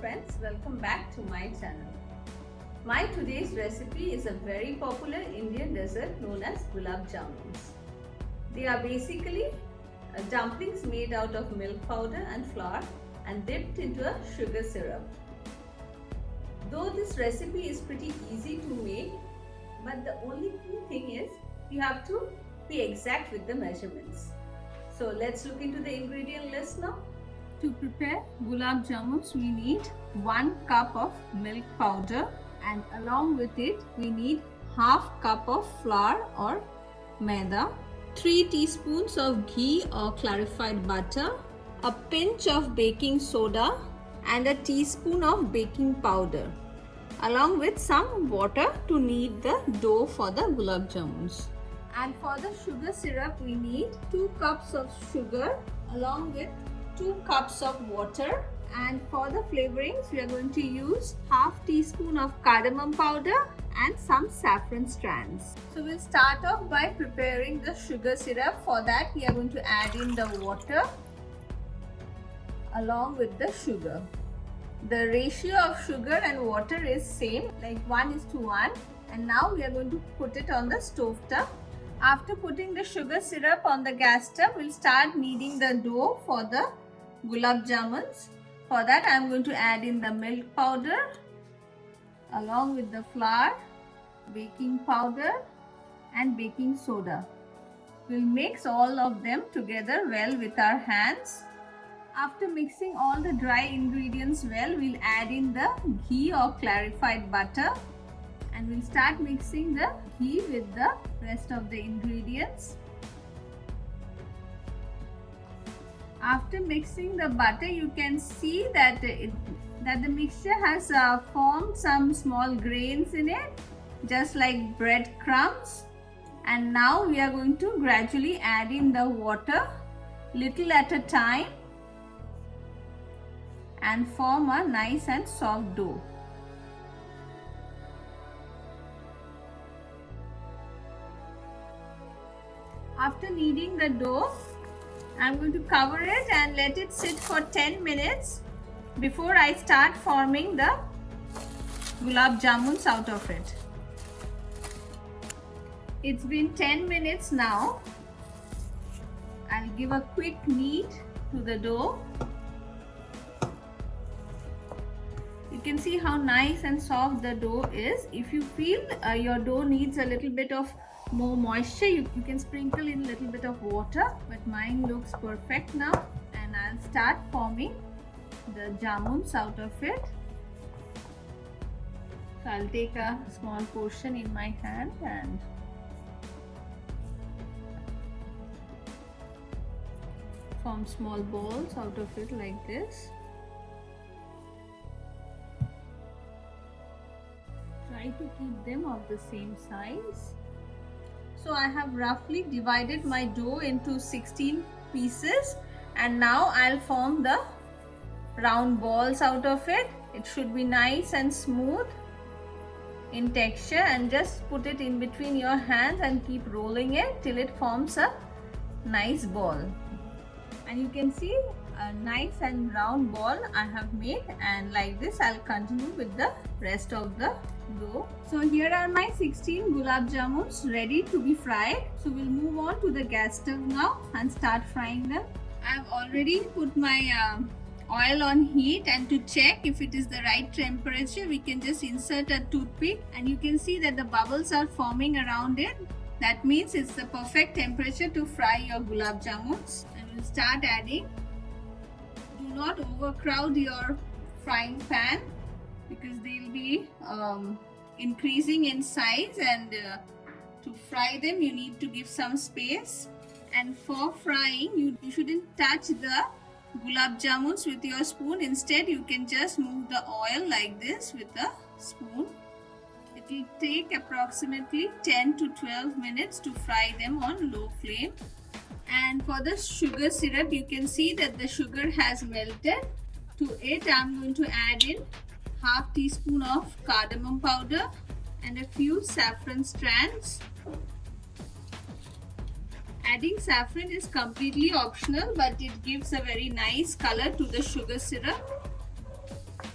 friends, welcome back to my channel. My today's recipe is a very popular Indian dessert known as gulab jamuns. They are basically dumplings made out of milk powder and flour and dipped into a sugar syrup. Though this recipe is pretty easy to make, but the only key thing is you have to be exact with the measurements. So let's look into the ingredient list now. To prepare gulab jamuns, we need 1 cup of milk powder, and along with it we need half cup of flour or maida, 3 teaspoons of ghee or clarified butter, a pinch of baking soda and a teaspoon of baking powder, along with some water to knead the dough for the gulab jamuns. And for the sugar syrup, we need 2 cups of sugar along with 2 cups of water. And for the flavorings, we are going to use half teaspoon of cardamom powder and some saffron strands. So we'll start off by preparing the sugar syrup. For that, we are going to add in the water along with the sugar. The ratio of sugar and water is same, like 1:1. And now we are going to put it on the stove top. After putting the sugar syrup on the gas stove, we'll start kneading the dough for the gulab jamuns. For that, I am going to add in the milk powder along with the flour, baking powder and baking soda. We'll mix all of them together well with our hands. After mixing all the dry ingredients well, we'll add in the ghee or clarified butter. And we'll start mixing the ghee with the rest of the ingredients. After mixing the butter, you can see that the mixture has formed some small grains in it, just like bread crumbs. And now we are going to gradually add in the water, little at a time, and form a nice and soft dough. After kneading the dough, I'm going to cover it and let it sit for 10 minutes before I start forming the gulab jamuns out of it. It's been 10 minutes now. I'll give a quick knead to the dough. You can see how nice and soft the dough is. If you feel your dough needs a little bit of more moisture, you can sprinkle in a little bit of water, but mine looks perfect now. And I'll start forming the jamuns out of it. So I'll take a small portion in my hand and form small balls out of it like this. Try to keep them of the same size. So I have roughly divided my dough into 16 pieces, and now I'll form the round balls out of it. It should be nice and smooth in texture, and just put it in between your hands and keep rolling it till it forms a nice ball. And you can see a nice and round ball I have made, and like this I'll continue with the rest of the dough. So here are my 16 gulab jamuns ready to be fried. So we'll move on to the gas stove now and start frying them. I've already put my oil on heat, and to check if it is the right temperature, we can just insert a toothpick, and you can see that the bubbles are forming around it. That means it's the perfect temperature to fry your gulab jamuns. And we'll start adding. Do not overcrowd your frying pan, because they'll be increasing in size, and to fry them you need to give some space. And for frying, you shouldn't touch the gulab jamuns with your spoon. Instead, you can just move the oil like this with a spoon. It will take approximately 10 to 12 minutes to fry them on low flame. And for the sugar syrup, you can see that the sugar has melted. To it, I'm going to add in half teaspoon of cardamom powder and a few saffron strands. Adding saffron is completely optional, but it gives a very nice color to the sugar syrup.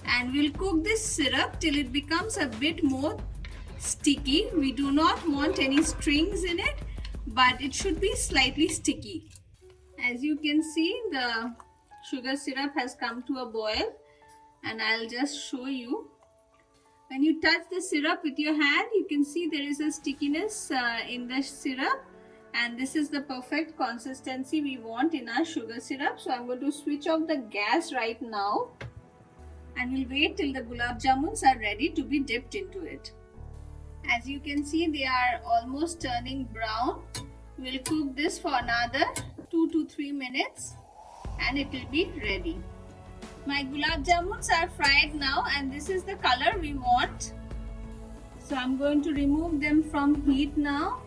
And we'll cook this syrup till it becomes a bit more sticky. We do not want any strings in it, but it should be slightly sticky. As you can see, the sugar syrup has come to a boil, and I'll just show you. When you touch the syrup with your hand, you can see there is a stickiness in the syrup, and this is the perfect consistency we want in our sugar syrup. So I'm going to switch off the gas right now, and we'll wait till the gulab jamuns are ready to be dipped into it. As you can see, they are almost turning brown. We'll cook this for another 2 to 3 minutes and it will be ready. My gulab jamuns are fried now, and this is the color we want. So I'm going to remove them from heat now,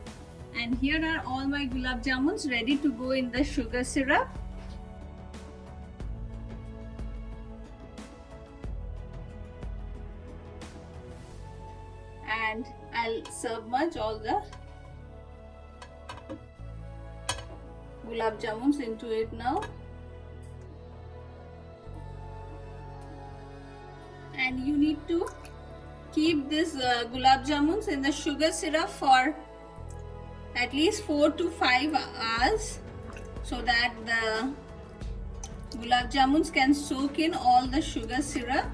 and here are all my gulab jamuns ready to go in the sugar syrup. And I'll submerge all the gulab jamuns into it now. And you need to keep this gulab jamuns in the sugar syrup for at least 4 to 5 hours so that the gulab jamuns can soak in all the sugar syrup.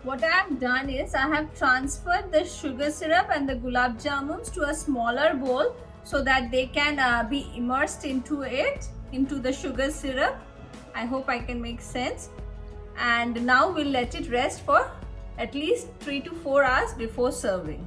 What I have done is I have transferred the sugar syrup and the gulab jamuns to a smaller bowl so that they can be immersed into the sugar syrup. I hope I can make sense. And now we'll let it rest for at least 3 to 4 hours before serving.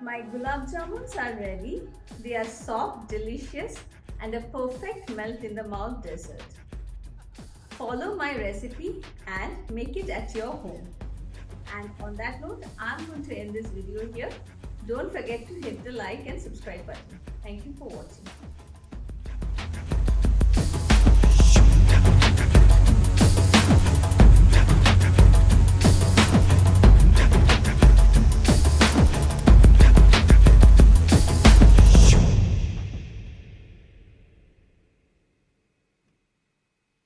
My gulab jamuns are ready. They are soft, delicious, and a perfect melt in the mouth dessert. Follow my recipe and make it at your home. And on that note, I'm going to end this video here. Don't forget to hit the like and subscribe button. Thank you for watching.